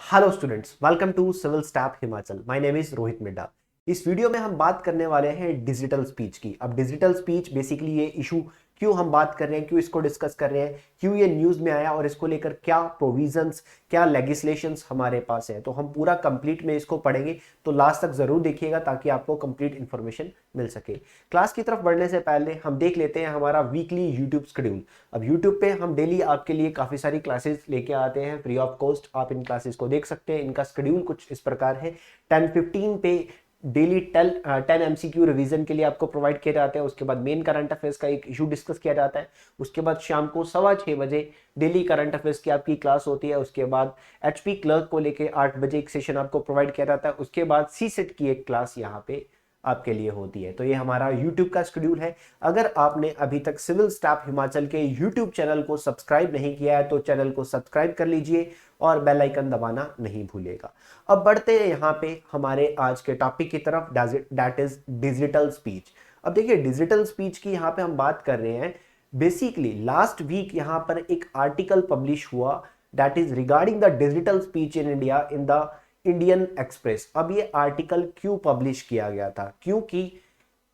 Hello students, welcome to civil staff Himachal. My name is Rohit Midda. इस video में हम बात करने वाले हैं डिजिटल स्पीच की। अब डिजिटल स्पीच बेसिकली ये इशू क्यों हम बात कर रहे हैं, क्यों इसको डिस्कस कर रहे हैं, क्यों ये न्यूज़ में आया और इसको लेकर क्या प्रोविजंस, क्या लेगिस्लेशंस हमारे पास है, तो हम पूरा कंप्लीट में इसको पढ़ेंगे। तो लास्ट तक जरूर देखिएगा ताकि आपको कंप्लीट इन्फॉर्मेशन मिल सके। क्लास की तरफ बढ़ने से पहले हम देख लेते हैं हमारा वीकली यूट्यूब शेड्यूल। अब यूट्यूब पे हम डेली आपके लिए काफ़ी सारी क्लासेस लेके आते हैं फ्री ऑफ कॉस्ट। आप इन क्लासेस को देख सकते हैं। इनका शेड्यूल कुछ इस प्रकार है। 10:15 पे डेली 10 एमसीक्यू रिवीजन के लिए आपको प्रोवाइड किए जाते हैं। उसके बाद मेन करंट अफेयर्स का एक इशू डिस्कस किया जाता है। उसके बाद शाम को 6:15 डेली करंट अफेयर्स की आपकी क्लास होती है। उसके बाद एचपी क्लर्क को लेके 8 बजे एक सेशन आपको प्रोवाइड किया जाता है। उसके बाद सी सेट की एक क्लास यहाँ पे आपके लिए होती है। तो ये हमारा YouTube का शेड्यूल है। अगर आपने अभी तक सिविल स्टाफ हिमाचल के YouTube चैनल को सब्सक्राइब नहीं किया है तो चैनल को सब्सक्राइब कर लीजिए और बेल आइकन दबाना नहीं भूलिएगा। अब बढ़ते हैं यहाँ पे हमारे आज के टॉपिक की तरफ, दैट इज डिजिटल स्पीच। अब देखिए, डिजिटल स्पीच की यहाँ पे हम बात कर रहे हैं। बेसिकली लास्ट वीक यहाँ पर एक आर्टिकल पब्लिश हुआ that is regarding the digital speech in India in the Indian express. अब ये आर्टिकल क्यों पब्लिश किया गया था? क्योंकि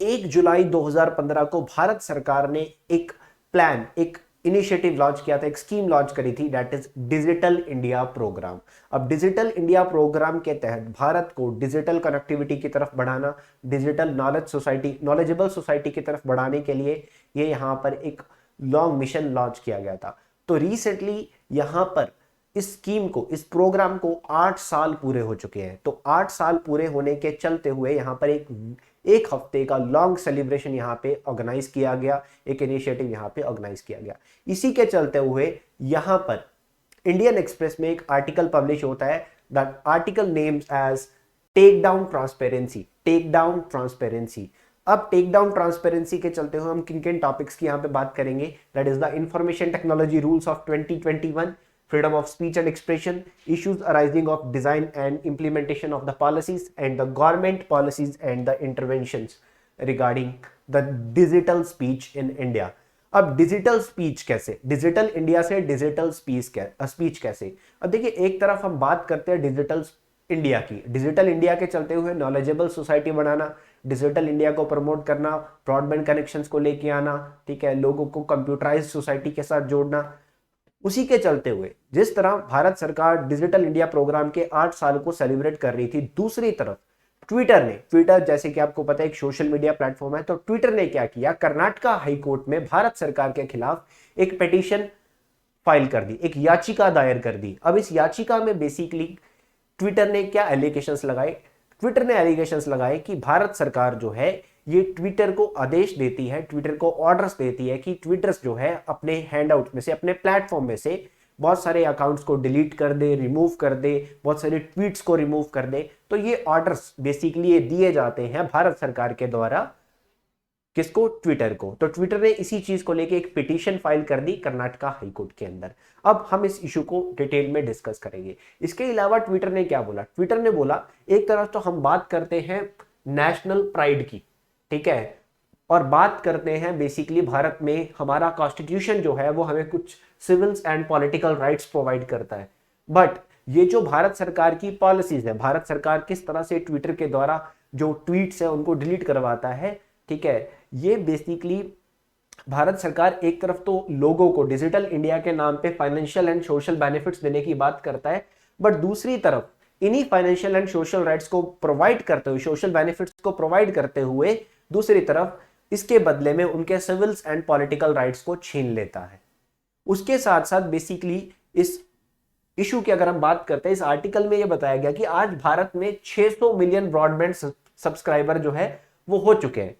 1 जुलाई 2015 को भारत सरकार ने एक प्लान, एक इनिशिएटिव लॉन्च किया था, एक स्कीम लॉन्च करी थी, that is digital India programme. अब डिजिटल इंडिया प्रोग्राम के तहत भारत को डिजिटल कनेक्टिविटी की तरफ बढ़ाना, डिजिटल नॉलेजेबल सोसाइटी की तरफ बढ़ाने के लिए ये यहाँ पर एक लॉन्ग मिशन लॉन्च किया गया था। तो रिसेंटली यहाँ पर इस स्कीम को, इस प्रोग्राम को 8 साल पूरे हो चुके हैं। तो 8 साल पूरे होने के चलते हुए यहाँ पर एक हफ्ते का लॉन्ग सेलिब्रेशन यहाँ पे ऑर्गेनाइज किया गया, एक इनिशिएटिव यहाँ पे ऑर्गेनाइज किया गया। इसी के चलते हुए यहाँ पर इंडियन एक्सप्रेस में एक आर्टिकल पब्लिश होता है। That article names as take down transparency. Take down transparency. अब टेक डाउन ट्रांसपेरेंसी के चलते हुए हम किन किन टॉपिक्स की यहाँ पे बात करेंगे? That is the information technology rules of 2021, freedom of speech and expression, issues arising of design and implementation of the policies, and the government policies and the interventions regarding the digital speech in India. अब digital speech कैसे, digital India से digital speech कैसे? अब देखिए, एक तरफ हम बात करते हैं डिजिटल इंडिया की। डिजिटल इंडिया के चलते हुए नॉलेजेबल सोसाइटी बनाना, डिजिटल इंडिया को प्रमोट करना, ब्रॉडबैंड कनेक्शंस को लेके आना, ठीक है, लोगों को कंप्यूटराइज्ड सोसाइटी के साथ जोड़ना। उसी के चलते हुए जिस तरह भारत सरकार डिजिटल इंडिया प्रोग्राम के 8 साल को सेलिब्रेट कर रही थी, दूसरी तरफ ट्विटर जैसे कि आपको पता है एक सोशल मीडिया प्लेटफॉर्म है, तो ट्विटर ने क्या किया, कर्नाटका हाई कोर्ट में भारत सरकार के खिलाफ एक पिटीशन फाइल कर दी, एक याचिका दायर कर दी। अब इस याचिका में बेसिकली ट्विटर ने क्या एलिगेशंस लगाए? ट्विटर ने एलिगेशंस लगाए कि भारत सरकार जो है ये ट्विटर को आदेश देती है, ट्विटर को ऑर्डर्स देती है कि ट्विटर जो है अपने हैंडआउट में से, अपने प्लेटफॉर्म में से बहुत सारे अकाउंट्स को डिलीट कर दे, रिमूव कर दे, बहुत सारे ट्वीट्स को रिमूव कर दे। तो ये ऑर्डर्स बेसिकली ये दिए जाते हैं भारत सरकार के द्वारा, किसको? ट्विटर को। तो ट्विटर ने इसी चीज को लेके एक पिटीशन फाइल कर दी कर्नाटका हाईकोर्ट के अंदर। अब हम इस इशू को डिटेल में डिस्कस करेंगे। इसके अलावा ट्विटर ने क्या बोला? ट्विटर ने बोला, एक तरफ तो हम बात करते हैं नेशनल प्राइड की, ठीक है, और बात करते हैं बेसिकली भारत में हमारा कॉन्स्टिट्यूशन जो है वो हमें कुछ civils and political rights provide करता है। बट ये जो भारत सरकार की पॉलिसीज है, भारत सरकार किस तरह से ट्विटर के द्वारा जो ट्वीट्स है उनको डिलीट करवाता है, ठीक है, ये बेसिकली भारत सरकार एक तरफ तो लोगों को डिजिटल इंडिया के नाम पे फाइनेंशियल एंड सोशल बेनिफिट्स देने की बात करता है, बट दूसरी तरफ इन्हीं फाइनेंशियल एंड सोशल राइट्स को प्रोवाइड करते हुए, सोशल बेनिफिट्स को प्रोवाइड करते हुए दूसरी तरफ इसके बदले में उनके सिविल्स एंड पॉलिटिकल राइट्स को छीन लेता है। उसके साथ साथ बेसिकली इस इशू की अगर हम बात करते हैं, इस आर्टिकल में यह बताया गया कि आज भारत में 600 मिलियन ब्रॉडबैंड सब्सक्राइबर जो है वो हो चुके हैं,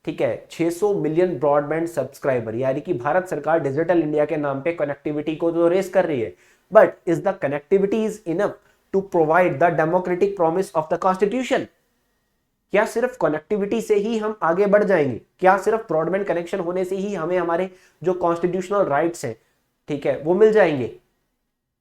ठीक है, 600 मिलियन ब्रॉडबैंड सब्सक्राइबर, यानी कि भारत सरकार डिजिटल इंडिया के नाम पे कनेक्टिविटी को तो रेस कर रही है, but is the connectivity is enough to provide the democratic promise of the constitution? क्या सिर्फ कनेक्टिविटी से ही हम आगे बढ़ जाएंगे? क्या सिर्फ ब्रॉडबैंड कनेक्शन होने से ही हमें हमारे जो कॉन्स्टिट्यूशनल राइट्स हैं, ठीक है, वो मिल जाएंगे?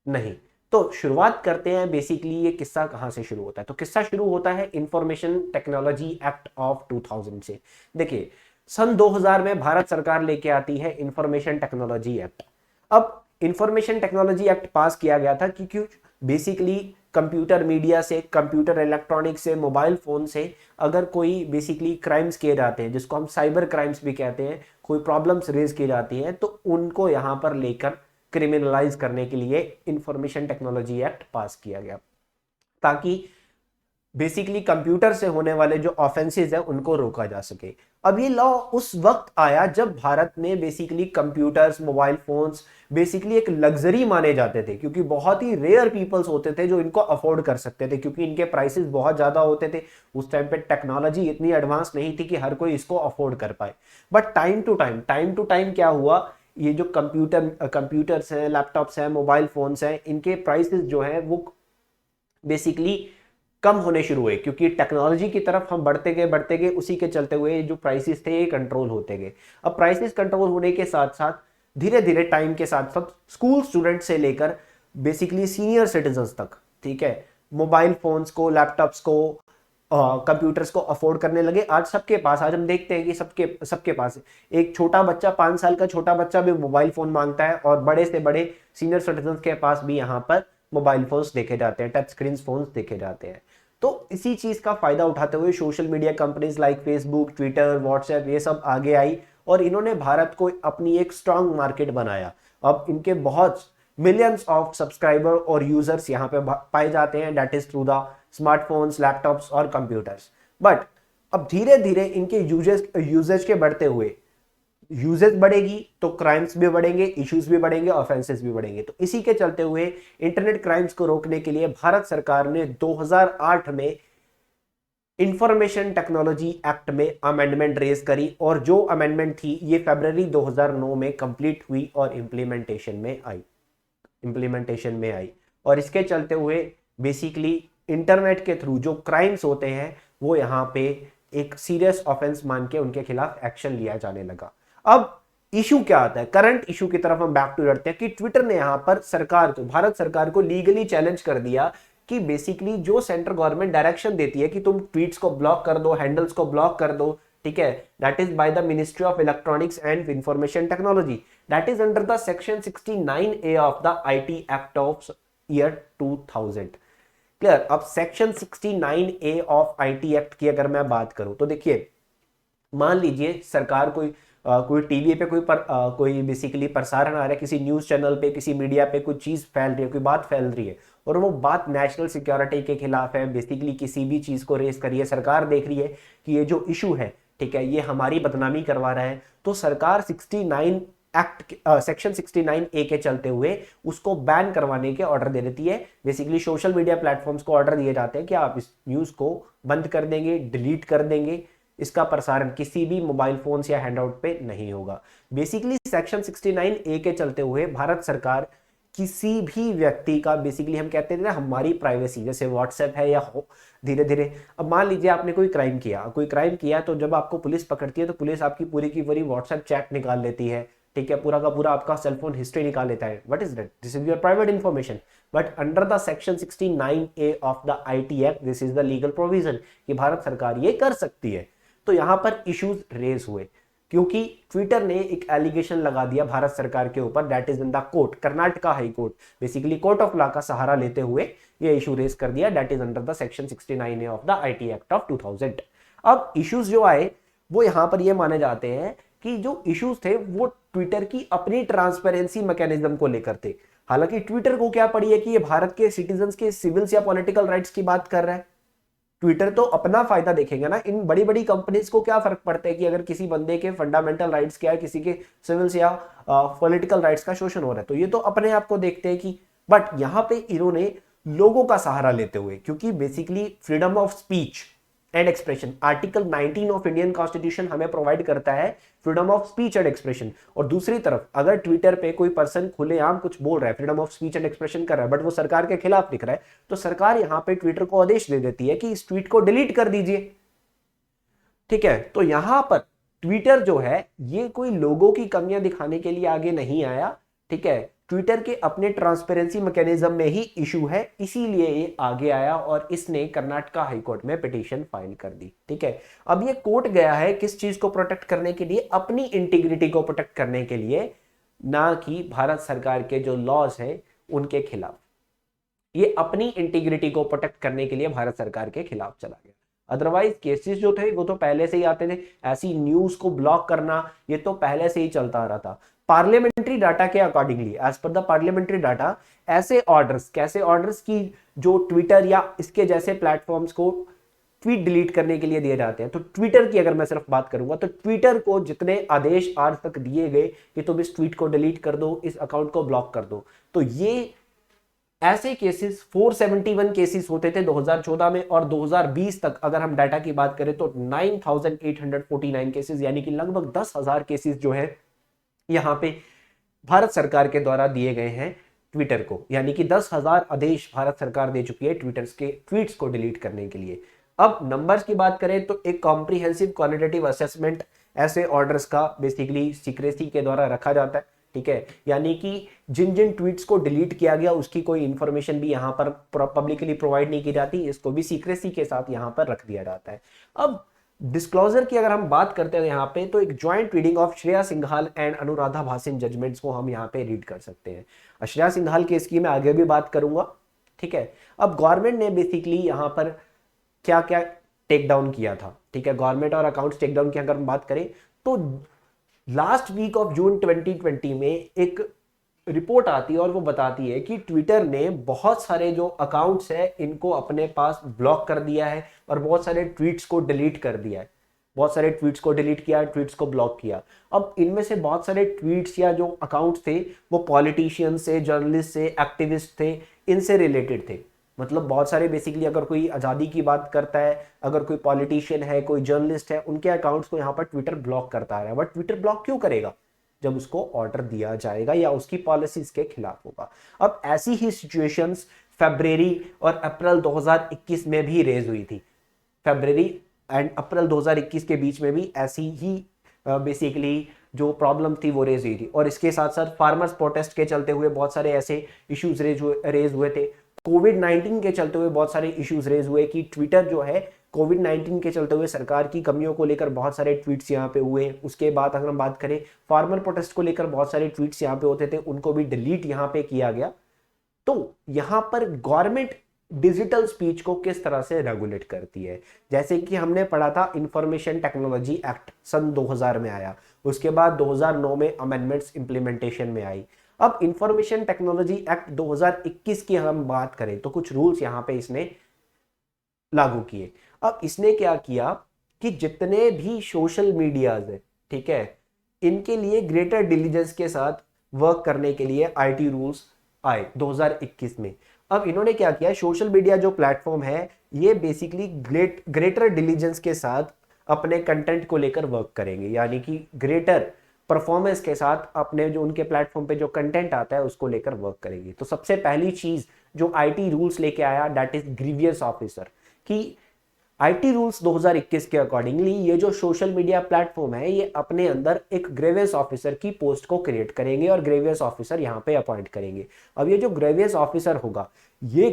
नहीं। तो शुरुआत करते हैं, बेसिकली ये किस्सा कहां से शुरू होता है? तो किस्सा शुरू होता है इंफॉर्मेशन टेक्नोलॉजी एक्ट ऑफ 2000 से। देखिए, सन 2000 में भारत सरकार लेके आती है इंफॉर्मेशन टेक्नोलॉजी एक्ट। अब इंफॉर्मेशन टेक्नोलॉजी एक्ट पास किया गया था क्योंकि बेसिकली कंप्यूटर मीडिया से, कंप्यूटर इलेक्ट्रॉनिक्स से, मोबाइल फोन से अगर कोई बेसिकली क्राइम्स किए जाते हैं, जिसको हम साइबर क्राइम्स भी कहते हैं, कोई प्रॉब्लम्स रेज की जाती हैं, तो उनको यहाँ पर लेकर क्रिमिनलाइज करने के लिए इंफॉर्मेशन टेक्नोलॉजी एक्ट पास किया गया, ताकि बेसिकली कंप्यूटर से होने वाले जो ऑफेंसेस है उनको रोका जा सके। अब ये लॉ उस वक्त आया जब भारत में basically computers, mobile phones basically एक लग्जरी माने जाते थे, क्योंकि बहुत ही रेयर पीपल्स होते थे जो इनको अफोर्ड कर सकते थे, क्योंकि इनके प्राइसेस बहुत ज्यादा होते थे। उस टाइम पे टेक्नोलॉजी इतनी एडवांस नहीं थी कि हर कोई इसको अफोर्ड कर पाए। बट टाइम टू टाइम क्या हुआ, ये जो कंप्यूटर्स हैं, लैपटॉप्स हैं, मोबाइल फोन्स हैं, इनके प्राइसेस जो है वो बेसिकली कम होने शुरू हुए, क्योंकि टेक्नोलॉजी की तरफ हम बढ़ते गए, उसी के चलते हुए जो प्राइसेस थे ये कंट्रोल होते गए। अब प्राइसेस कंट्रोल होने के साथ साथ धीरे धीरे टाइम के साथ साथ स्कूल स्टूडेंट से लेकर बेसिकली सीनियर सिटीजन्स तक, ठीक है, मोबाइल फोन्स को, लैपटॉप्स को, कंप्यूटर्स को अफोर्ड करने लगे। आज सबके पास, आज हम देखते हैं कि सबके पास एक छोटा बच्चा, 5 साल का छोटा बच्चा भी मोबाइल फोन मांगता है, और बड़े से बड़े सीनियर सिटीजन्स के पास भी यहाँ पर मोबाइल फोन्स देखे जाते हैं, टच स्क्रीन फोन्स देखे जाते हैं। तो इसी चीज का फायदा उठाते हुए social media companies like Facebook, Twitter, WhatsApp ये सब आगे आई, और इन्होंने भारत को अपनी एक स्ट्रांग मार्केट बनाया। अब इनके बहुत मिलियंस ऑफ सब्सक्राइबर और यूजर्स यहाँ पे पाए जाते हैं, that is through the smartphones, laptops और कंप्यूटर्स। बट अब धीरे धीरे इनके यूजेज के बढ़ते हुए, यूजेज बढ़ेगी तो क्राइम्स भी बढ़ेंगे, इश्यूज भी बढ़ेंगे, ऑफेंसेस भी बढ़ेंगे। तो इसी के चलते हुए इंटरनेट क्राइम्स को रोकने के लिए भारत सरकार ने 2008 में इंफॉर्मेशन टेक्नोलॉजी एक्ट में अमेंडमेंट रेज करी, और जो अमेंडमेंट थी ये फरवरी 2009 में कंप्लीट हुई और इंप्लीमेंटेशन में आई। और इसके चलते हुए बेसिकली इंटरनेट के थ्रू जो क्राइम्स होते हैं वो यहाँ पे एक सीरियस ऑफेंस मान के उनके खिलाफ एक्शन लिया जाने लगा। अब इशू क्या आता है, करंट इशू की तरफ हम बैक टू करते हैं कि ट्विटर ने यहां पर सरकार को, भारत सरकार को लीगली चैलेंज कर दिया कि बेसिकली जो सेंट्रल गवर्नमेंट डायरेक्शन देती है कि तुम ट्वीट्स को ब्लॉक कर दो, हैंडल्स को ब्लॉक कर दो, ठीक है, that is by the ministry of electronics and information technology, that is under the section 69A of the IT act of year 2000। Clear. अब section 69A of IT act की अगर मैं बात करूं तो देखिए, मान लीजिए सरकार कोई टीवी पे कोई बेसिकली प्रसारण आ रहा है, किसी न्यूज चैनल पे, किसी मीडिया पे कोई चीज फैल रही है, कोई बात फैल रही है, और वो बात नेशनल सिक्योरिटी के खिलाफ है, बेसिकली किसी भी चीज को रेस करिए, सरकार देख रही है कि ये जो इशू है, ठीक है, ये हमारी बदनामी करवा रहा है, तो सरकार 69 एक्ट सेक्शन 69A के चलते हुए उसको बैन करवाने के ऑर्डर दे देती है। बेसिकली सोशल मीडिया प्लेटफॉर्म्स को ऑर्डर दिए जाते हैं कि आप इस न्यूज को बंद कर देंगे, डिलीट कर देंगे, इसका प्रसारण किसी भी मोबाइल फोन या हैंडआउट पे नहीं होगा। बेसिकली सेक्शन 69A के चलते हुए भारत सरकार किसी भी व्यक्ति का, बेसिकली हम कहते हैं ना हमारी प्राइवेसी, जैसे व्हाट्सएप है या धीरे धीरे, अब मान लीजिए आपने कोई क्राइम किया तो जब आपको पुलिस पकड़ती है तो पुलिस आपकी पूरी की पूरी व्हाट्सएप चैट निकाल लेती है, ठीक है, पूरा का पूरा आपका सेलफोन हिस्ट्री निकाल लेता है। What is that? This is your private information. But under the section 69A of the IT act this is the legal provision कि भारत सरकार ये कर सकती है। तो यहां पर इश्यूज रेज हुए क्योंकि ट्विटर ने एक एलिगेशन लगा दिया भारत सरकार के ऊपर, that is in the court, Karnataka high court, basically court of law का सहारा लेते हुए ये इशू रेज कर दिया, that is under the section 69A of the IT act of 2000। अब इश्यूज जो आए वो यहां पर ये माने जाते हैं कि जो इश्यूज थे वो ट्विटर की अपनी ट्रांसपेरेंसी मैकेनिज्म को लेकर थे। हालांकि ट्विटर को क्या पड़ी है कि ये भारत के सिटीजन्स के सिविल्स या पॉलिटिकल राइट्स की बात कर रहा है। ट्विटर तो अपना फायदा देखेंगे ना, इन बड़ी बड़ी कंपनीज को क्या फर्क पड़ता है कि अगर किसी बंदे के फंडामेंटल राइट्स क्या है, किसी के सिविल्स या पॉलिटिकल राइट्स का शोषण हो रहा है, तो ये तो अपने आप को देखते हैं कि, बट यहां पे इन्होंने लोगों का सहारा लेते हुए, क्योंकि basically freedom of speech and expression, article 19 of Indian constitution हमें प्रोवाइड करता है freedom of speech and expression, और दूसरी तरफ अगर ट्विटर पे कोई पर्सन खुलेआम कुछ बोल रहा है, freedom of speech and expression कर रहा है, बट वो सरकार के खिलाफ दिख रहा है, तो सरकार यहां पे ट्विटर को आदेश दे देती है कि इस ट्वीट को डिलीट कर दीजिए। ठीक है, तो यहां पर ट्विटर जो है ये कोई लोगों की कमियां दिखाने के लिए आगे नहीं आया, ठीक है, ट्विटर के अपने ट्रांसपेरेंसी मैकेनिज्म में ही इशू है, इसीलिए ये आगे आया और इसने कर्नाटका हाईकोर्ट में पिटीशन फाइल कर दी। ठीक है, अब ये कोर्ट गया है किस चीज को प्रोटेक्ट करने के लिए, अपनी इंटीग्रिटी को प्रोटेक्ट करने के लिए, ना कि भारत सरकार के जो लॉज हैं उनके खिलाफ। ये अपनी इंटीग्रिटी को प्रोटेक्ट करने के लिए भारत सरकार के खिलाफ चला गया। अदरवाइज केसेस जो थे वो तो पहले से ही आते थे, ऐसी न्यूज को ब्लॉक करना ये तो पहले से ही चलता आ रहा था। पार्लियामेंट्री डाटा के accordingly, as per the parliamentary data, ऐसे ऑर्डर्स, कैसे ऑर्डर्स की जो ट्विटर या इसके जैसे प्लेटफॉर्म्स को ट्वीट डिलीट करने के लिए दिए जाते हैं। तो ट्विटर की अगर मैं सिर्फ बात करूंगा तो ट्विटर को जितने आदेश आज तक दिए गए कि तुम इस ट्वीट को डिलीट कर दो, इस अकाउंट को ब्लॉक कर दो, तो ये ऐसे केसेस 471 केसेस होते थे 2014 में, और 2020 तक अगर हम डाटा की बात करें तो 9849 केसेस, यानी कि लगभग 10,000 केसेस जो है यहां पे भारत सरकार के द्वारा दिए गए हैं ट्विटर को, यानी कि 10,000 आदेश भारत सरकार दे चुकी है ट्विटर्स के ट्वीट्स को डिलीट करने के लिए। अब नंबर्स की बात करें तो एक कॉम्प्रिहेंसिव क्वालिटेटिव असेसमेंट ऐसे ऑर्डर्स का बेसिकली सीक्रेसी के द्वारा रखा जाता है, ठीक है, यानी कि जिन जिन ट्वीट्स को डिलीट किया गया उसकी कोई इंफॉर्मेशन भी यहाँ पर पब्लिकली प्रोवाइड नहीं की जाती, इसको भी सीक्रेसी के साथ यहाँ पर रख दिया जाता है। अब डिस्क्लोजर की अगर हम बात करते हैं यहाँ पे, तो एक joint reading of Shreya Singhal and Anuradha Bhasin judgments को हम यहाँ पे रीड कर सकते हैं। श्रेया सिंघाल केस की मैं आगे भी बात करूंगा, ठीक है। अब गवर्नमेंट ने बेसिकली यहाँ पर क्या क्या टेक डाउन किया था, ठीक है, गवर्नमेंट और अकाउंट्स टेक डाउन की अगर हम बात करें तो लास्ट वीक ऑफ जून 2020 में एक रिपोर्ट आती है और वो बताती है कि ट्विटर ने बहुत सारे जो अकाउंट्स है इनको अपने पास ब्लॉक कर दिया है और बहुत सारे ट्वीट्स को डिलीट कर दिया है, बहुत सारे ट्वीट्स को डिलीट किया, ट्वीट्स को ब्लॉक किया। अब इनमें से बहुत सारे ट्वीट्स या जो अकाउंट्स थे वो पॉलिटिशियन से, जर्नलिस्ट से, एक्टिविस्ट थे, इनसे रिलेटेड थे। मतलब बहुत सारे बेसिकली अगर कोई आज़ादी की बात करता है, अगर कोई पॉलिटिशियन है, कोई जर्नलिस्ट है, उनके अकाउंट्स को यहाँ पर ट्विटर ब्लॉक करता है। बट ट्विटर ब्लॉक क्यों करेगा? जब उसको ऑर्डर दिया जाएगा या उसकी पॉलिसीज के खिलाफ होगा। अब ऐसी ही सिचुएशंस फरवरी और अप्रैल 2021 में भी रेज हुई थी। फरवरी एंड अप्रैल 2021 के बीच में भी ऐसी ही बेसिकली जो प्रॉब्लम थी वो रेज हुई थी। और इसके साथ साथ फार्मर्स प्रोटेस्ट के चलते हुए बहुत सारे ऐसे इश्यूज रेज हुए थे। कोविड-19 के चलते हुए बहुत सारे इश्यूज रेज हुए कि ट्विटर जो है कोविड-19 के चलते हुए सरकार की कमियों को लेकर बहुत सारे ट्वीट्स यहाँ पे हुए। उसके बाद अगर हम बात करें फार्मर प्रोटेस्ट को लेकर बहुत सारे ट्वीट्स यहाँ पे होते थे, उनको भी डिलीट यहाँ पे किया गया। तो यहाँ पर गवर्नमेंट डिजिटल स्पीच को किस तरह से रेगुलेट करती है, जैसे कि हमने पढ़ा था इंफॉर्मेशन टेक्नोलॉजी एक्ट सन 2000 में आया, उसके बाद 2009 में अमेंडमेंट्स इंप्लीमेंटेशन में आई। अब इंफॉर्मेशन टेक्नोलॉजी एक्ट 2021 की हम बात करें तो कुछ रूल्स यहाँ पे इसने लागू किए। अब इसने क्या किया कि जितने भी सोशल मीडियाज है, ठीक है, इनके लिए ग्रेटर डिलीजेंस के साथ वर्क करने के लिए आईटी रूल्स आए 2021 में। अब इन्होंने क्या किया, सोशल मीडिया जो प्लेटफॉर्म है ये बेसिकली ग्रेटर डिलीजेंस के साथ अपने कंटेंट को लेकर वर्क करेंगे, यानी कि ग्रेटर परफॉर्मेंस के साथ अपने जो उनके प्लेटफॉर्म पे जो कंटेंट आता है उसको लेकर वर्क करेंगे। तो सबसे पहली चीज जो आईटी रूल्स लेके आया दैट इज ग्रीवियस ऑफिसर, कि आईटी रूल्स 2021 के अकॉर्डिंगली ये जो सोशल मीडिया प्लेटफॉर्म है ये अपने अंदर एक ग्रेवियस ऑफिसर की पोस्ट को क्रिएट करेंगे और ग्रेवियस ऑफिसर यहाँ पे अपॉइंट करेंगे। अब ये जो ग्रेवियस ऑफिसर होगा ये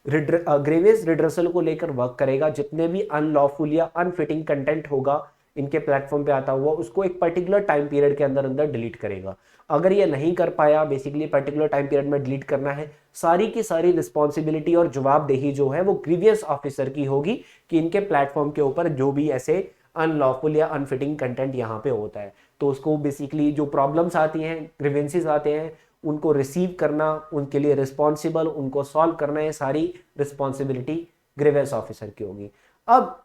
ग्रेवियस रिड्रेसल को लेकर वर्क करेगा। जितने भी अनलॉफुल या अनफिटिंग कंटेंट होगा इनके प्लेटफॉर्म पे आता हुआ उसको एक पर्टिकुलर टाइम पीरियड के अंदर डिलीट करेगा। अगर ये नहीं कर पाया, बेसिकली पर्टिकुलर टाइम पीरियड में डिलीट करना है, सारी की सारी रिस्पॉन्सिबिलिटी और जवाबदेही जो है वो ग्रीवियस ऑफिसर की होगी कि इनके प्लेटफॉर्म के ऊपर जो भी ऐसे अनलॉफुल या अनफिटिंग कंटेंट यहाँ पे होता है तो उसको बेसिकली जो प्रॉब्लम्स आती हैं, ग्रीवेंसेस आते हैं, उनको रिसीव करना, उनके लिए रिस्पॉन्सिबल, उनको सॉल्व करना, है सारी रिस्पॉन्सिबिलिटी ग्रीवियस ऑफिसर की होगी। अब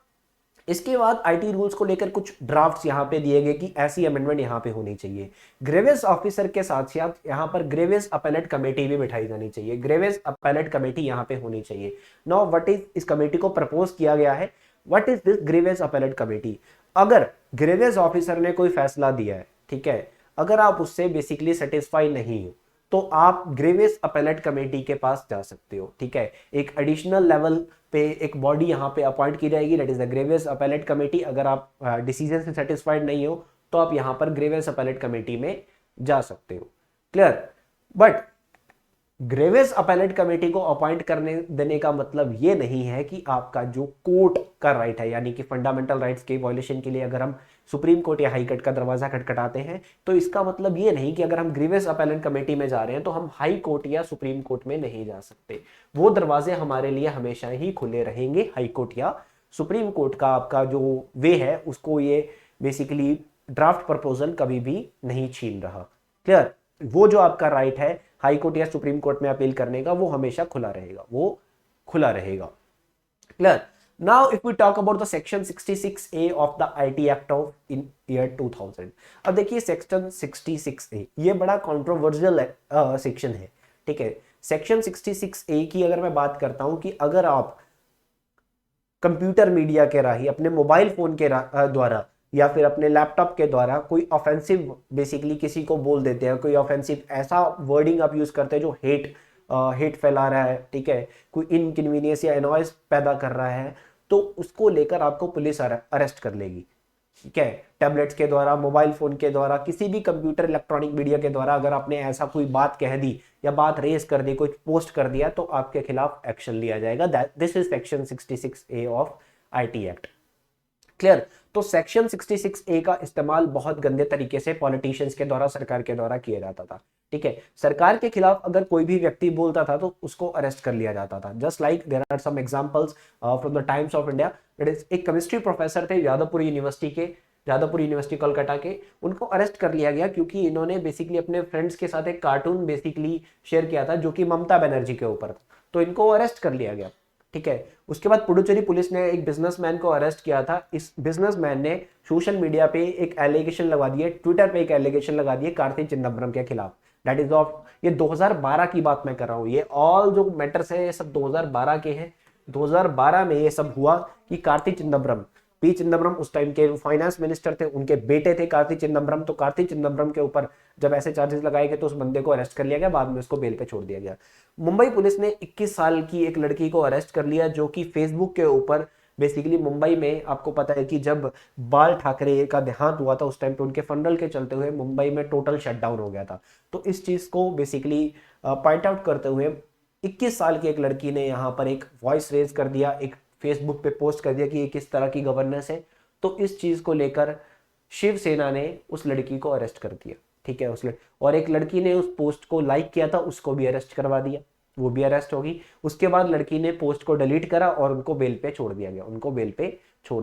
इसके बाद आईटी रूल्स को लेकर कुछ ड्राफ्ट्स यहाँ पे दिए गए कि ऐसी अमेंडमेंट यहाँ पे होनी चाहिए। ग्रेवियस ऑफिसर के साथ साथ यहाँ पर ग्रेवियस अपीलेट कमेटी भी बिठाई जानी चाहिए। ग्रेवियस अपीलेट कमेटी यहाँ पे होनी चाहिए। नाउ व्हाट इज इस कमेटी को प्रपोज किया गया है, what is this ग्रेवियस appellate committee? अगर ग्रेवियस ऑफिसर ने कोई फैसला दिया है, ठीक है, अगर आप उससे बेसिकली सेटिस्फाई नहीं हो तो आप ग्रेवियस अपीलेट कमेटी के पास जा सकते हो, ठीक है। एक एडिशनल लेवल पे एक बॉडी यहाँ पे अपॉइंट की जाएगी that is the ग्रेवियस appellate committee. अगर आप डिसीजन से सेटिस्फाइड नहीं हो तो आप यहाँ पर ग्रेवियस अपीलेट कमेटी में जा सकते हो, क्लियर। बट ग्रेवियस अपीलेट कमेटी को अपॉइंट करने देने का मतलब ये नहीं है कि आपका जो कोर्ट का राइट है, यानी कि फंडामेंटल राइट्स के वायलेशन के लिए अगर हम सुप्रीम कोर्ट या हाई कोर्ट का दरवाजा खटखटाते हैं तो इसका मतलब ये नहीं कि अगर हम ग्रीवियस अपीलेट कमेटी में जा रहे हैं तो हम हाई कोर्ट या सुप्रीम कोर्ट में नहीं जा सकते। वो दरवाजे हमारे लिए हमेशा ही खुले रहेंगे। हाई कोर्ट या सुप्रीम कोर्ट का आपका जो वे है उसको ये बेसिकली ड्राफ्ट प्रपोजल कभी भी नहीं छीन रहा। क्लियर? वो जो आपका राइट है हाई कोर्ट या सुप्रीम कोर्ट में अपील करने का वो हमेशा खुला रहेगा, वो खुला रहेगा। Clear? Now if we talk about the section 66A of the IT act of in year 2000। अब देखिए सेक्शन 66A ये बड़ा कंट्रोवर्शियल सेक्शन है। ठीक है, सेक्शन 66A की अगर मैं बात करता हूं कि अगर आप कंप्यूटर मीडिया के राही अपने मोबाइल फोन के द्वारा या फिर अपने लैपटॉप के द्वारा कोई ऑफेंसिव बेसिकली किसी को बोल देते हैं, कोई ऑफेंसिव ऐसा वर्डिंग आप यूज करते हैं जो हेट फैला रहा है, ठीक है, कोई इनकन्वीनियंस या एनॉयस पैदा कर रहा है, तो उसको लेकर आपको पुलिस अरेस्ट कर लेगी। ठीक है, टैबलेट्स के द्वारा, मोबाइल फोन के द्वारा, किसी भी कंप्यूटर इलेक्ट्रॉनिक मीडिया के द्वारा अगर आपने ऐसा कोई बात कह दी या बात रेस कर दी, कुछ पोस्ट कर दिया, तो आपके खिलाफ एक्शन लिया जाएगा। This is section 66A of IT act. Clear? तो सेक्शन 66A का इस्तेमाल बहुत गंदे तरीके से पॉलिटिशियंस के द्वारा, सरकार के द्वारा किया जाता था। ठीक है, सरकार के खिलाफ अगर कोई भी व्यक्ति बोलता था तो उसको अरेस्ट कर लिया जाता था। Just like there are some examples from the Times of India. It is एक केमिस्ट्री प्रोफेसर थे यादवपुर यूनिवर्सिटी कोलकाता के, उनको अरेस्ट कर लिया गया क्योंकि इन्होंने बेसिकली अपने फ्रेंड्स के साथ एक कार्टून बेसिकली शेयर किया था जो कि ममता बनर्जी के ऊपर था, तो इनको अरेस्ट कर लिया गया। ठीक है, उसके बाद पुडुचेरी पुलिस ने एक बिजनेसमैन को अरेस्ट किया था। इस बिजनेसमैन ने सोशल मीडिया पे एक एलिगेशन लगा दिए, ट्विटर पे एक एलिगेशन लगा दिए कार्ति चिदम्बरम के खिलाफ। दैट इज ऑफ ये 2012 की बात मैं कर रहा हूँ। ये ऑल जो मैटर्स है ये सब 2012 के हैं। 2012 में ये सब हुआ कि कार्ति चिदम्बरम, पी चिदम्बरम उस टाइम के फाइनेंस मिनिस्टर थे, उनके बेटे थे कार्ति चिदम्बरम। तो कार्ति चिदम्बरम के ऊपर जब ऐसे चार्जेस लगाए गए तो उस बंदे को अरेस्ट कर लिया गया, बाद में उसको बेल पे छोड़ दिया गया। मुंबई पुलिस ने 21 साल की एक लड़की को अरेस्ट कर लिया जो कि फेसबुक के ऊपर बेसिकली मुंबई में, आपको पता है कि जब बाल ठाकरे का देहांत हुआ था उस टाइम पे उनके फनरल के चलते हुए मुंबई में टोटल शटडाउन हो गया था। तो इस चीज को बेसिकली पॉइंट आउट करते हुए 21 साल की एक लड़की ने यहाँ पर एक वॉइस रेज कर दिया, एक फेसबुक पे पोस्ट कर दिया कि ये किस तरह की गवर्नेंस है। तो इस चीज को लेकर शिवसेना ने उस लड़की को अरेस्ट कर दिया। ठीक है, और एक लड़की ने उस पोस्ट को लाइक किया था, उसको भी अरेस्ट करवा दिया, वो भी अरेस्ट होगी। उसके बाद लड़की ने पोस्ट को डिलीट करा और उनको बेल पे छोड़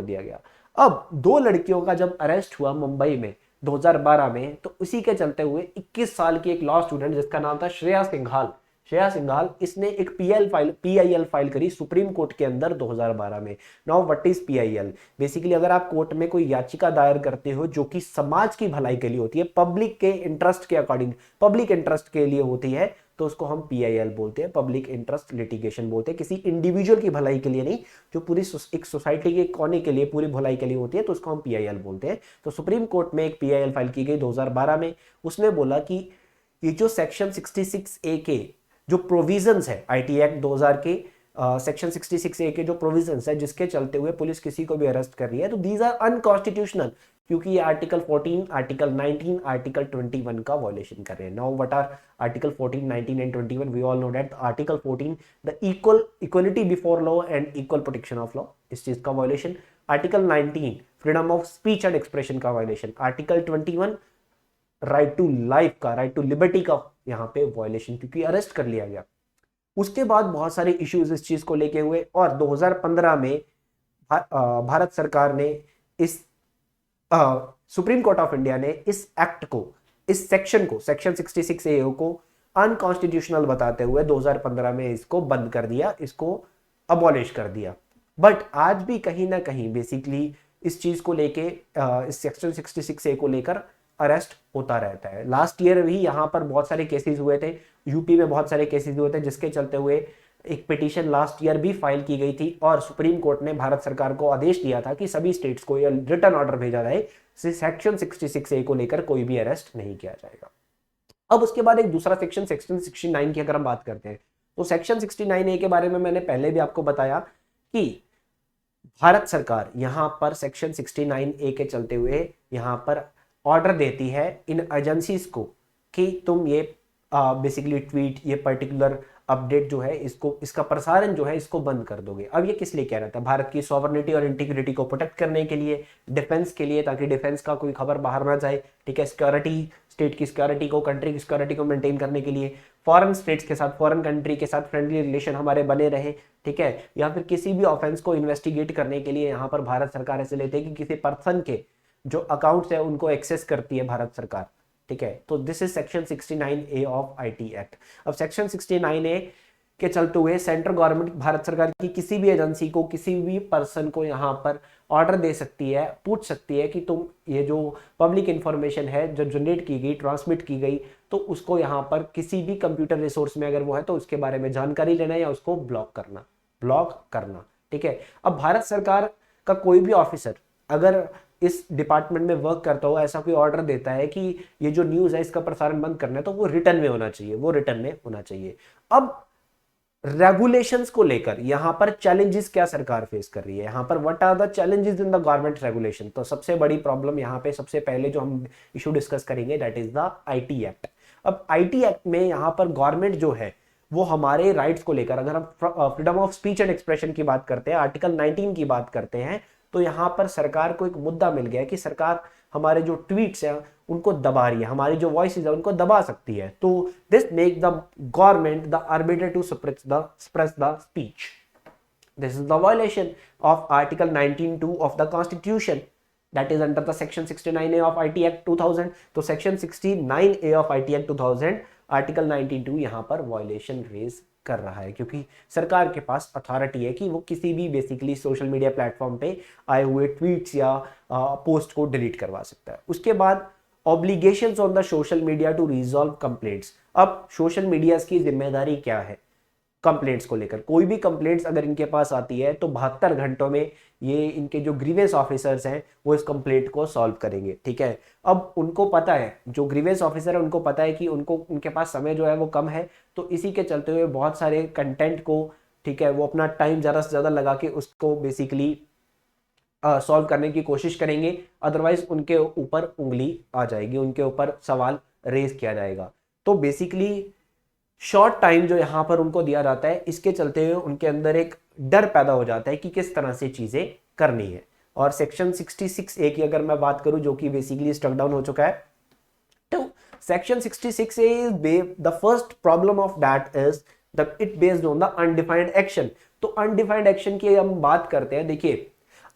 दिया गया। अब दो लड़कियों का जब अरेस्ट हुआ मुंबई में 2012 में, तो उसी के चलते हुए 21 साल की एक लॉ स्टूडेंट जिसका नाम था श्रेया सिंघाल, इसने एक पीआईएल फाइल करी सुप्रीम कोर्ट के अंदर 2012 में। Now what is PIL? Basically अगर आप कोर्ट में कोई याचिका दायर करते हो जो कि समाज की भलाई के लिए होती है, पब्लिक के इंटरेस्ट के अकॉर्डिंग, पब्लिक इंटरेस्ट के लिए होती है, तो उसको हम पीआईएल बोलते हैं, पब्लिक इंटरेस्ट लिटिगेशन बोलते हैं। किसी इंडिविजुअल की भलाई के लिए नहीं, जो पूरी एक सोसाइटी के कोने के लिए, पूरी भलाई के लिए होती है, तो उसको हम पीआईएल बोलते हैं। तो सुप्रीम कोर्ट में एक पीआईएल फाइल की गई 2012 में। उसने बोला कि ये जो सेक्शन 66A के जो प्रोविजंस है आईटी एक्ट 2000 के सेक्शन 66A के जो प्रोविजंस है जिसके चलते हुए पुलिस किसी को भी अरेस्ट कर रही है, तो दीज आर अनकॉन्स्टिट्यूशनल, क्योंकि ये आर्टिकल 14, आर्टिकल 19, आर्टिकल 21 का वायलेशन कर रहे हैं। Now what are article 14, 19 and 21? We all know that article 14 the equality before law and equal protection of law, इस चीज का violation. Article 19 freedom of speech and expression का violation. Article 21 right to life का, right to liberty का यहाँ पे violation, क्योंकि arrest कर लिया गया। उसके बाद बहुत सारे इश्यूज इस चीज को लेके हुए और 2015 में भारत सरकार ने इस सुप्रीम कोर्ट ऑफ इंडिया ने इस एक्ट को, इस सेक्शन को, सेक्शन 66A को अनकॉन्स्टिट्यूशनल बताते हुए 2015 में इसको बंद कर दिया, इसको अबॉलिश कर दिया। बट आज भी कहीं ना कहीं बेसिकली इस चीज को लेके, इस सेक्शन 66A को लेकर अरेस्ट होता रहता है। लास्ट ईयर भी यहाँ पर बहुत सारे केसेस हुए थे, यूपी में बहुत सारे केसेस हुए थे, जिसके चलते हुए एक पिटीशन लास्ट ईयर भी फाइल की गई थी और सुप्रीम कोर्ट ने भारत सरकार को आदेश दिया था कि सभी स्टेट्स को यह रिटर्न ऑर्डर भेजा जाए, सेक्शन 66A को लेकर कोई भी अरेस्ट नहीं किया जाएगा। अब उसके बाद एक दूसरा सेक्शन 69 की अगर हम बात करते हैं, तो सेक्शन 69A के बारे में मैंने पहले भी आपको बताया कि भारत सरकार यहाँ पर सेक्शन 69A के चलते हुए यहाँ पर ऑर्डर देती है इन एजेंसीज को कि तुम ये बेसिकली ट्वीट, ये पर्टिकुलर अपडेट जो है इसको, इसका प्रसारण जो है इसको बंद कर दोगे। अब ये किस लिए कह रहा था? भारत की सॉवरेनिटी और इंटीग्रिटी को प्रोटेक्ट करने के लिए, डिफेंस के लिए, ताकि डिफेंस का कोई खबर बाहर ना जाए, ठीक है, सिक्योरिटी, स्टेट की सिक्योरिटी को, कंट्री की सिक्योरिटी को मेंटेन करने के लिए, फॉरेन स्टेट्स के साथ, फॉरेन कंट्री के साथ फ्रेंडली रिलेशन हमारे बने रहे, ठीक है, या फिर किसी भी ऑफेंस को इन्वेस्टिगेट करने के लिए यहाँ पर भारत सरकार ऐसे लेते हैं कि किसी पर्सन के जो अकाउंट्स है उनको एक्सेस करती है भारत सरकार, ठीक है। तो this is section 69A of IT act. अब सेक्शन 69A के चलते हुए सेंट्रल गवर्नमेंट भारत सरकार की किसी भी एजेंसी को, किसी भी पर्सन को यहाँ पर ऑर्डर दे सकती है, पूछ सकती है कि तुम ये जो पब्लिक इंफॉर्मेशन है जो जनरेट की गई, ट्रांसमिट की गई, तो उसको यहाँ पर किसी भी कंप्यूटर रिसोर्स में अगर वो है तो उसके बारे में जानकारी लेना या उसको ब्लॉक करना, ठीक है। अब भारत सरकार का कोई भी ऑफिसर अगर इस डिपार्टमेंट में वर्क करता हो, ऐसा कोई ऑर्डर देता है कि ये जो न्यूज है इसका प्रसारण बंद करना है, तो वो रिटर्न में होना चाहिए, अब रेगुलेशंस को लेकर यहां पर चैलेंजेस क्या सरकार फेस कर रही है, यहां पर what are the challenges in the government regulation. तो सबसे बड़ी प्रॉब्लम यहां पे सबसे पहले जो हम इशू डिस्कस करेंगे that is the IT act. अब आईटी एक्ट में यहां पर गवर्नमेंट जो है वो हमारे राइट्स को लेकर, अगर हम freedom of speech and expression की बात करते हैं, आर्टिकल 19 की बात करते हैं, तो यहां पर सरकार को एक मुद्दा मिल गया कि सरकार हमारे जो ट्वीट्स हैं उनको दबा रही है, हमारी जो वॉइसेस है उनको दबा सकती है। तो this make the government the arbiter to suppress the speech. This is the violation of article 19(2) of the constitution, that is under the section 69A of IT act 2000। तो section 69A of IT act 2000 article 19(2) यहां पर violation raise कर रहा है, क्योंकि सरकार के पास authority है कि वो किसी भी बेसिकली सोशल मीडिया प्लेटफॉर्म पे आए हुए ट्वीट्स या पोस्ट को डिलीट करवा सकता है। उसके बाद obligations on the social media to resolve complaints. अब सोशल मीडिया की जिम्मेदारी क्या है कंप्लेंट्स को लेकर? कोई भी कंप्लेंट्स अगर इनके पास आती है तो 72 घंटों में ये इनके जो ग्रीवेंस ऑफिसर्स हैं वो इस कंप्लेंट को सॉल्व करेंगे, ठीक है। अब उनको पता है, जो ग्रीवेंस ऑफिसर है उनको पता है कि उनके पास समय जो है वो कम है, तो इसी के चलते हुए बहुत सारे कंटेंट को, ठीक है, वो अपना टाइम ज़्यादा से ज़्यादा लगा के उसको बेसिकली सॉल्व करने की कोशिश करेंगे, अदरवाइज उनके ऊपर उंगली आ जाएगी, उनके ऊपर सवाल रेज किया जाएगा। तो बेसिकली शॉर्ट टाइम जो यहाँ पर उनको दिया जाता है, इसके चलते हुए उनके अंदर एक डर पैदा हो जाता है कि किस तरह से चीजें करनी है। और सेक्शन 66A की अगर मैं बात करूं जो कि बेसिकली स्ट्रक डाउन हो चुका है, तो section 66A is the first problem of that is that it based on the undefined action. तो अनडिफाइंड एक्शन की हम बात करते हैं, देखिए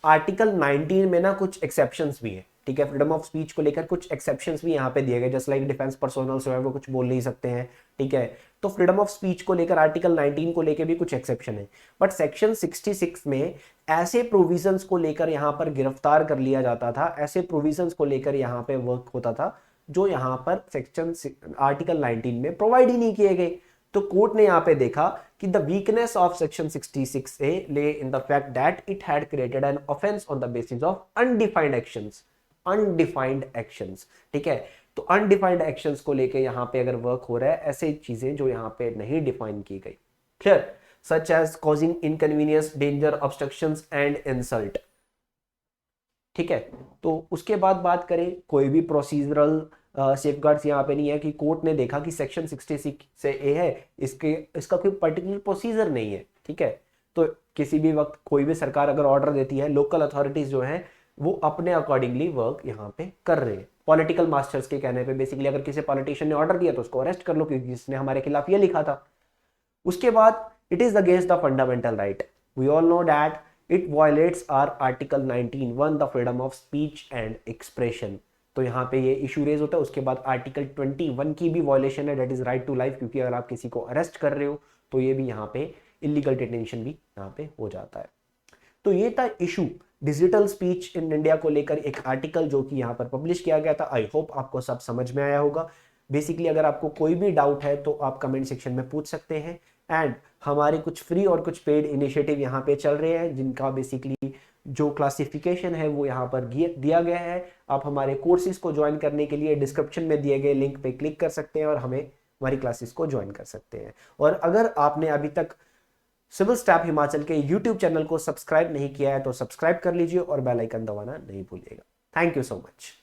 आर्टिकल 19 में ना कुछ एक्सेप्शंस भी हैं, ठीक है, फ्रीडम ऑफ स्पीच को लेकर कुछ एक्सेप्शंस भी यहाँ पे दिए गए, जस्ट लाइक डिफेंस पर्सोनल जो है वो कुछ बोल नहीं सकते हैं, ठीक है। तो फ्रीडम ऑफ स्पीच को लेकर आर्टिकल 19 को लेकर भी कुछ एक्सेप्शन है, बट सेक्शन 66 में ऐसे प्रोविजंस को लेकर यहाँ पर गिरफ्तार कर लिया जाता था, ऐसे प्रोविजंस को लेकर यहाँ पे वर्क होता था जो यहाँ पर सेक्शन आर्टिकल 19 में प्रोवाइड ही नहीं किए गए। तो कोर्ट ने यहाँ पे देखा कि the weakness of section 66A ले in the fact that it had created an offence on the basis of undefined actions, ठीक है। तो अनडिफाइंड एक्शंस को लेके यहाँ पे अगर वर्क हो रहा है, ऐसे चीजें जो यहाँ पे नहीं डिफाइन की गई, clear, such as causing inconvenience, danger, obstructions and insult, ठीक है। तो उसके बाद बात करें, कोई भी प्रोसीजरल सेफगार्ड्स यहाँ पे नहीं है कि कोर्ट ने देखा कि सेक्शन 66A है, इसका कोई पर्टिकुलर प्रोसीजर नहीं है, ठीक है। तो किसी भी वक्त कोई भी सरकार अगर ऑर्डर देती है, लोकल अथॉरिटीज जो हैं वो अपने अकॉर्डिंगली वर्क यहाँ पे कर रहे हैं। पॉलिटिकल मास्टर्स के कहने पे बेसिकली अगर किसी पॉलिटिशियन ने ऑर्डर दिया तो उसको अरेस्ट कर लो क्योंकि इसने हमारे खिलाफ ये लिखा था। उसके बाद it is against the fundamental right, we all know that it violates are article 19(1) the freedom of speech and expression. तो यहाँ पे ये इशू रेज होता है। उसके बाद आर्टिकल 21 की भी वायलेशन है, that is right to life, क्योंकि अगर आप किसी को अरेस्ट कर रहे हो तो ये भी यहाँ पे इलीगल डिटेंशन भी यहाँ पे हो जाता है। तो ये था issue digital speech in India को लेकर, एक आर्टिकल जो कि यहाँ पर पब्लिश किया गया था। आई होप आपको सब समझ में आया होगा। बेसिकली अगर आपको कोई भी डाउट है तो आप कमेंट सेक्शन में पूछ सकते हैं, एंड हमारे कुछ फ्री और कुछ पेड इनिशिएटिव यहाँ पे चल रहे हैं जिनका बेसिकली जो क्लासिफिकेशन है वो यहाँ पर दिया गया है। आप हमारे कोर्सेज को ज्वाइन करने के लिए डिस्क्रिप्शन में दिए गए लिंक पे क्लिक कर सकते हैं और हमारी क्लासेस को ज्वाइन कर सकते हैं। और अगर आपने अभी तक सिविल स्टैप हिमाचल के YouTube चैनल को सब्सक्राइब नहीं किया है तो सब्सक्राइब कर लीजिए और बेल आइकन दबाना नहीं भूलिएगा। Thank you so much.